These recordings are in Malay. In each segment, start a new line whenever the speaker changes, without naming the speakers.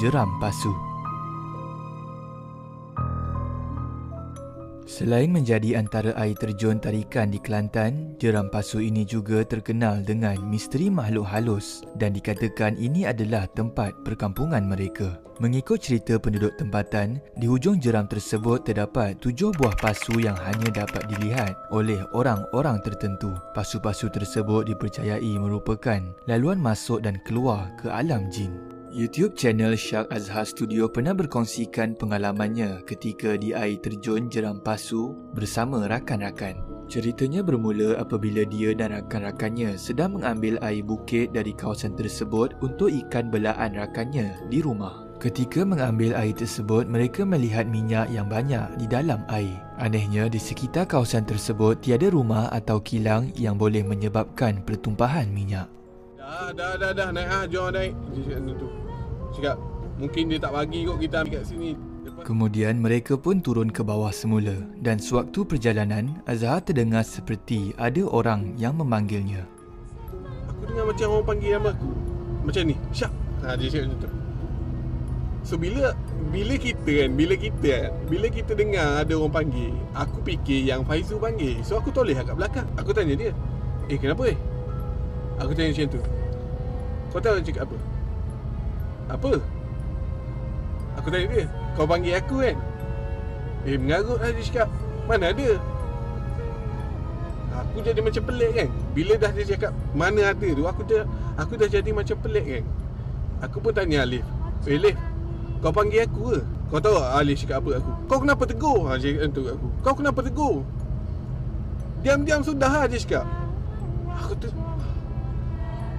Jeram Pasu. Selain menjadi antara air terjun tarikan di Kelantan, Jeram Pasu ini juga terkenal dengan misteri makhluk halus dan dikatakan ini adalah tempat perkampungan mereka. Mengikut cerita penduduk tempatan, di hujung jeram tersebut terdapat 7 buah pasu yang hanya dapat dilihat oleh orang-orang tertentu. Pasu-pasu tersebut dipercayai merupakan laluan masuk dan keluar ke alam jin. YouTube channel Shark Azhar Studio pernah berkongsikan pengalamannya ketika di air terjun Jeram Pasu bersama rakan-rakan. Ceritanya bermula apabila dia dan rakan-rakannya sedang mengambil air bukit dari kawasan tersebut untuk ikan belaan rakannya di rumah. Ketika mengambil air tersebut, mereka melihat minyak yang banyak di dalam air. Anehnya, di sekitar kawasan tersebut tiada rumah atau kilang yang boleh menyebabkan pertumpahan minyak.
Dah naik jom naik. Dia cakap tu. Cakap mungkin dia tak bagi kot kita ambil kat sini.
Kemudian mereka pun turun ke bawah semula dan sewaktu perjalanan, Azhar terdengar seperti ada orang yang memanggilnya.
Aku dengar macam orang panggil nama aku. Macam ni, Syak. Dia cakap macam tu. So bila kita dengar ada orang panggil, aku fikir yang Faizul panggil. So aku toleh kat belakang. Aku tanya dia, kenapa Aku tanya macam tu. Kau tahu dia cakap apa? Apa? Aku tanya dia, kau panggil aku kan? Mengarut lah dia cakap. Mana ada? Aku jadi macam pelik kan. Bila dah dia cakap mana ada tu, aku dah jadi macam pelik kan. Aku pun tanya Alif, Alif, kau panggil aku ke? Kau tahu Alif cakap apa aku? Kau kenapa tegur? Dia cakap tu aku. Kau kenapa tegur? Diam-diam sudah lah dia cakap.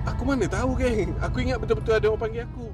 Aku mana tahu geng. Aku ingat betul-betul ada orang panggil aku.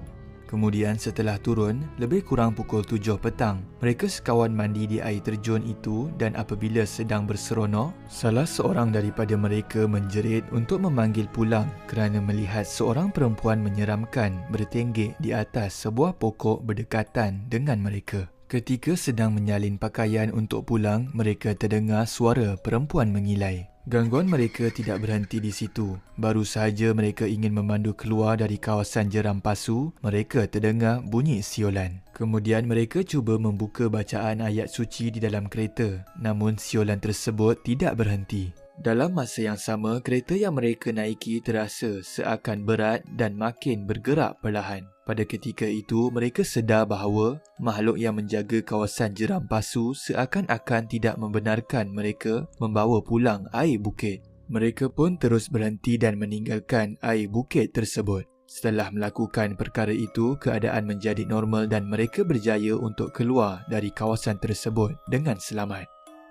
Kemudian setelah turun, lebih kurang pukul 7 petang, mereka sekawan mandi di air terjun itu dan apabila sedang berseronok, salah seorang daripada mereka menjerit untuk memanggil pulang kerana melihat seorang perempuan menyeramkan bertenggek di atas sebuah pokok berdekatan dengan mereka. Ketika sedang menyalin pakaian untuk pulang, mereka terdengar suara perempuan mengilai. Gangguan mereka tidak berhenti di situ. Baru sahaja mereka ingin memandu keluar dari kawasan Jeram Pasu, mereka terdengar bunyi siolan. Kemudian mereka cuba membuka bacaan ayat suci di dalam kereta, namun siolan tersebut tidak berhenti. Dalam masa yang sama, kereta yang mereka naiki terasa seakan berat dan makin bergerak perlahan. Pada ketika itu, mereka sedar bahawa makhluk yang menjaga kawasan Jeram Pasu seakan-akan tidak membenarkan mereka membawa pulang air bukit. Mereka pun terus berhenti dan meninggalkan air bukit tersebut. Setelah melakukan perkara itu, keadaan menjadi normal dan mereka berjaya untuk keluar dari kawasan tersebut dengan selamat.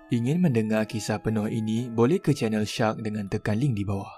Ingin mendengar kisah penuh ini, boleh ke channel Shark dengan tekan link di bawah.